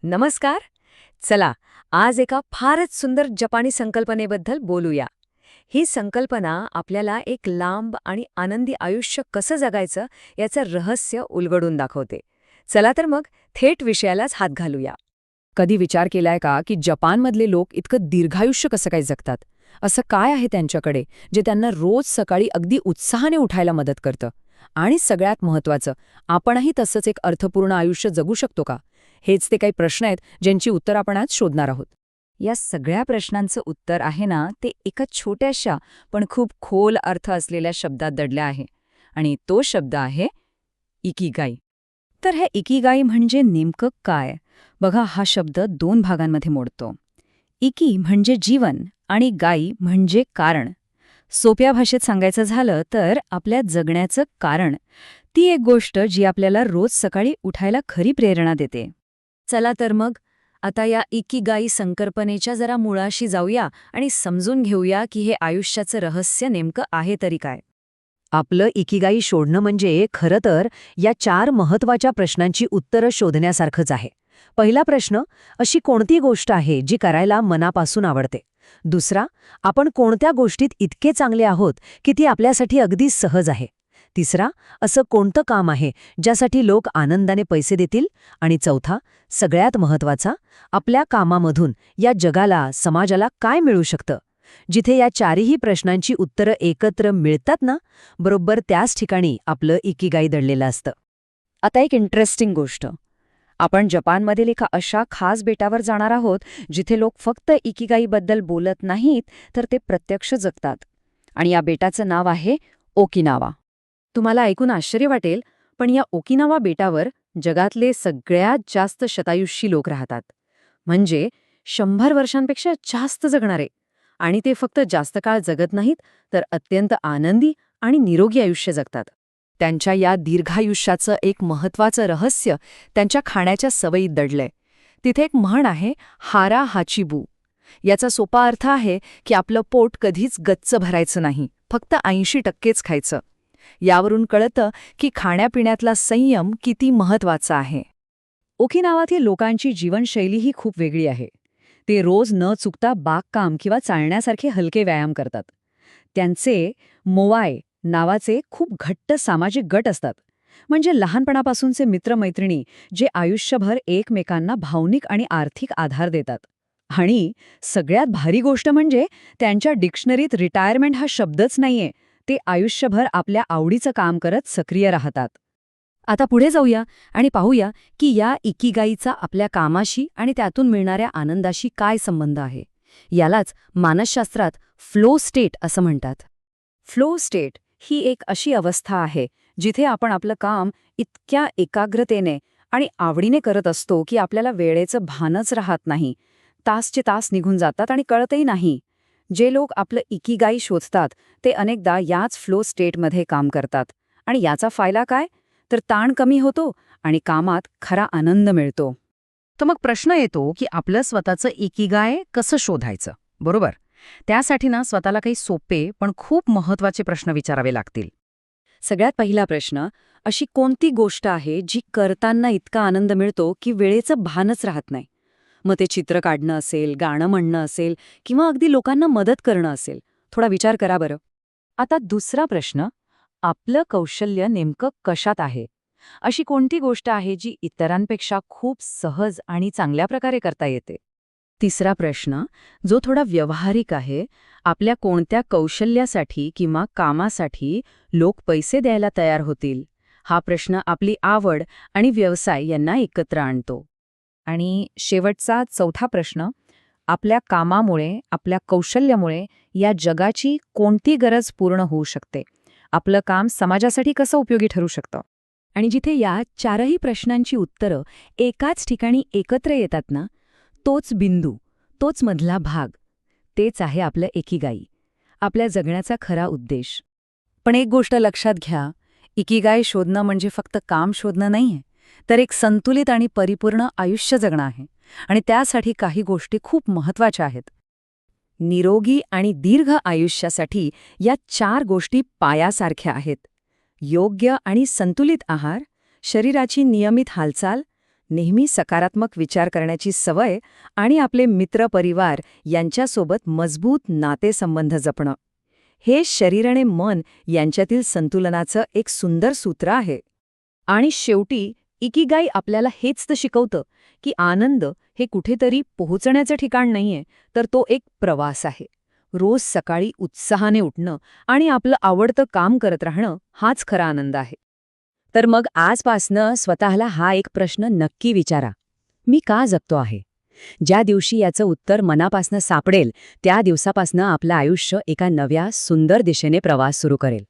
नमस्कार. चला, आज एका फारच सुंदर जपानी संकल्पनेबद्दल बोलूया. ही संकल्पना आपल्याला एक लांब आणि आनंदी आयुष्य कसं जगायचं याचं रहस्य उलगडून दाखवते. चला तर मग थेट विषयालाच हात घालूया. कधी विचार केलाय का की जपानमधले लोक इतकं दीर्घायुष्य कसं काय जगतात? असं काय आहे त्यांच्याकडे जे त्यांना रोज सकाळी अगदी उत्साहाने उठायला मदत करतं? आणि सगळ्यात महत्त्वाचं, आपणही तसंच एक अर्थपूर्ण आयुष्य जगू शकतो का? हेच ते काही प्रश्न आहेत ज्यांची उत्तर आपण आज शोधणार आहोत. या सगळ्या प्रश्नांचं उत्तर आहे ना, ते एका छोट्याशा पण खूप खोल अर्थ असलेल्या शब्दात दडलं आहे. आणि तो शब्द आहे इकिगाई. तर हे इकिगाई म्हणजे नेमकं काय? बघा, हा शब्द दोन भागांमध्ये मोडतो. इकी म्हणजे जीवन आणि गाई म्हणजे कारण. सोप्या भाषेत सांगायचं झालं तर आपल्या जगण्याचं कारण, ती एक गोष्ट जी आपल्याला रोज सकाळी उठायला खरी प्रेरणा देते. चला तर मग आता या इकिगाई संकल्पनेच्या जरा मुळाशी जाऊया आणि समजून घेऊया की हे आयुष्याचं रहस्य नेमकं आहे तरी काय. आपलं इकिगाई शोधणं म्हणजे खरं तर या 4 महत्त्वाच्या प्रश्नांची उत्तरं शोधण्यासारखंच आहे. पहिला प्रश्न, अशी कोणती गोष्ट आहे जी करायला मनापासून आवडते? दुसरा, आपण कोणत्या गोष्टीत इतके चांगले आहोत की ती आपल्यासाठी अगदी सहज आहे? तिसरा, असं कोणतं काम आहे ज्यासाठी लोक आनंदाने पैसे देतील? आणि चौथा, सगळ्यात महत्त्वाचा, आपल्या कामामधून या जगाला, समाजाला काय मिळू शकतं? जिथे या चारही प्रश्नांची उत्तरं एकत्र मिळतात ना, बरोबर त्याच ठिकाणी आपलं इकिगाई दडलेलं असतं. आता एक इंटरेस्टिंग गोष्ट, आपण जपानमधील एका अशा खास बेटावर जाणार आहोत जिथे लोक फक्त इकिगाईबद्दल बोलत नाहीत, तर ते प्रत्यक्ष जगतात. आणि या बेटाचं नाव आहे ओकिनावा. तुम्हाला ऐकून आश्चर्य वाटेल, पण या ओकिनावा बेटावर जगातले सगळ्यात जास्त शतायुषी लोक राहतात. म्हणजे 100 वर्षांपेक्षा जास्त जगणारे. आणि ते फक्त जास्त काळ जगत नाहीत, तर अत्यंत आनंदी आणि निरोगी आयुष्य जगतात. त्यांच्या या दीर्घायुष्याचं एक महत्त्वाचं रहस्य त्यांच्या खाण्याच्या सवयीत दडलंय. तिथे एक म्हण आहे, हारा हाचिबू. याचा सोपा अर्थ आहे की आपलं पोट कधीच गच्च भरायचं नाही, फक्त 80%च खायचं. यावरून कळतं की खाण्यापिण्यातला संयम किती महत्त्वाचा आहे. ओकिनावातील लोकांची जीवनशैली ही खूप वेगळी आहे. ते रोज न चुकता बागकाम किंवा चालण्यासारखे हलके व्यायाम करतात. त्यांचे मोवाय नावाचे खूप घट्ट सामाजिक गट असतात. म्हणजे लहानपणापासूनचे मित्रमैत्रिणी जे आयुष्यभर एकमेकांना भावनिक आणि आर्थिक आधार देतात. आणि सगळ्यात भारी गोष्ट म्हणजे त्यांच्या डिक्शनरीत रिटायरमेंट हा शब्दच नाहीये. ते आयुष्यभर आपल्या आवडीचं काम करत सक्रिय राहतात. आता पुढे जाऊया आणि पाहूया की या इकिगाईचा आपल्या कामाशी आणि त्यातून मिळणाऱ्या आनंदाशी काय संबंध आहे. यालाच मानसशास्त्रात फ्लो स्टेट असं म्हणतात. फ्लो स्टेट ही एक अशी अवस्था आहे जिथे आपण आपलं काम इतक्या एकाग्रतेने आणि आवडीने करत असतो की आपल्याला वेळेचं भानच राहत नाही. तासचे तास निघून जातात आणि कळतही नाही. जे लोक आपलं इकिगाई शोधतात ते अनेकदा याच फ्लो स्टेटमध्ये काम करतात. आणि याचा फायदा काय? तर ताण कमी होतो आणि कामात खरा आनंद मिळतो. तर मग प्रश्न येतो की आपलं स्वतःचं इकिगाय कसं शोधायचं, बरोबर? त्यासाठी ना स्वतःला काही सोपे पण खूप महत्त्वाचे प्रश्न विचारावे लागतील. सगळ्यात पहिला प्रश्न, अशी कोणती गोष्ट आहे जी करताना इतका आनंद मिळतो की वेळेचं भानच राहत नाही? मग ते चित्र काढणं असेल, गाणं म्हणणं असेल किंवा अगदी लोकांना मदत करणं असेल. थोडा विचार करा बरं. आता दुसरा प्रश्न, आपलं कौशल्य नेमकं कशात आहे? अशी कोणती गोष्ट आहे जी इतरांपेक्षा खूप सहज आणि चांगल्या प्रकारे करता येते? तिसरा प्रश्न, जो थोडा व्यावहारिक आहे, आपल्या कोणत्या कौशल्यासाठी किंवा कामासाठी लोक पैसे द्यायला तयार होतील? हा प्रश्न आपली आवड आणि व्यवसाय यांना एकत्र आणतो. आणि शेवटचा चौथा प्रश्न, आपल्या कामामुळे, आपल्या कौशल्यामुळे या जगाची कोणती गरज पूर्ण होऊ शकते? आपलं काम समाजासाठी कसं उपयोगी ठरू शकतं? आणि जिथे या चारही प्रश्नांची उत्तरं एकाच ठिकाणी एकत्र येतात ना, तोच बिंदू, तोच मधला भाग, तेच आहे आपलं इकिगाई, आपल्या जगण्याचा खरा उद्देश. पण एक गोष्ट लक्षात घ्या, इकिगाई शोधणं म्हणजे फक्त काम शोधणं नाहीये, तर एक संतुलित आणि परिपूर्ण आयुष्य जगणं आहे. आणि त्यासाठी काही गोष्टी खूप महत्त्वाच्या आहेत. निरोगी आणि दीर्घ आयुष्यासाठी या 4 गोष्टी पायासारख्या आहेत. योग्य आणि संतुलित आहार, शरीराची नियमित हालचाल, नेहमी सकारात्मक विचार करण्याची सवय आणि आपले मित्र परिवार यांच्यासोबत मजबूत नातेसंबंध जपणं. हे शरीर आणि मन यांच्यातील संतुलनाचं एक सुंदर सूत्र आहे. आणि शेवटी इकिगाई आपल्याला हेच तर शिकवतं की आनंद हे कुठेतरी पोहोचण्याचं ठिकाण नाहीये, तर तो एक प्रवास आहे. रोज सकाळी उत्साहाने उठणं आणि आपलं आवडतं काम करत राहणं हाच खरा आनंद आहे. तर मग आजपासनं स्वतःला हा एक प्रश्न नक्की विचारा. मी का जगतो आहे? ज्या दिवशी याचं उत्तर मनापासनं सापडेल, त्या दिवसापासनं आपलं आयुष्य एका नव्या, सुंदर दिशेने प्रवास सुरू करेल.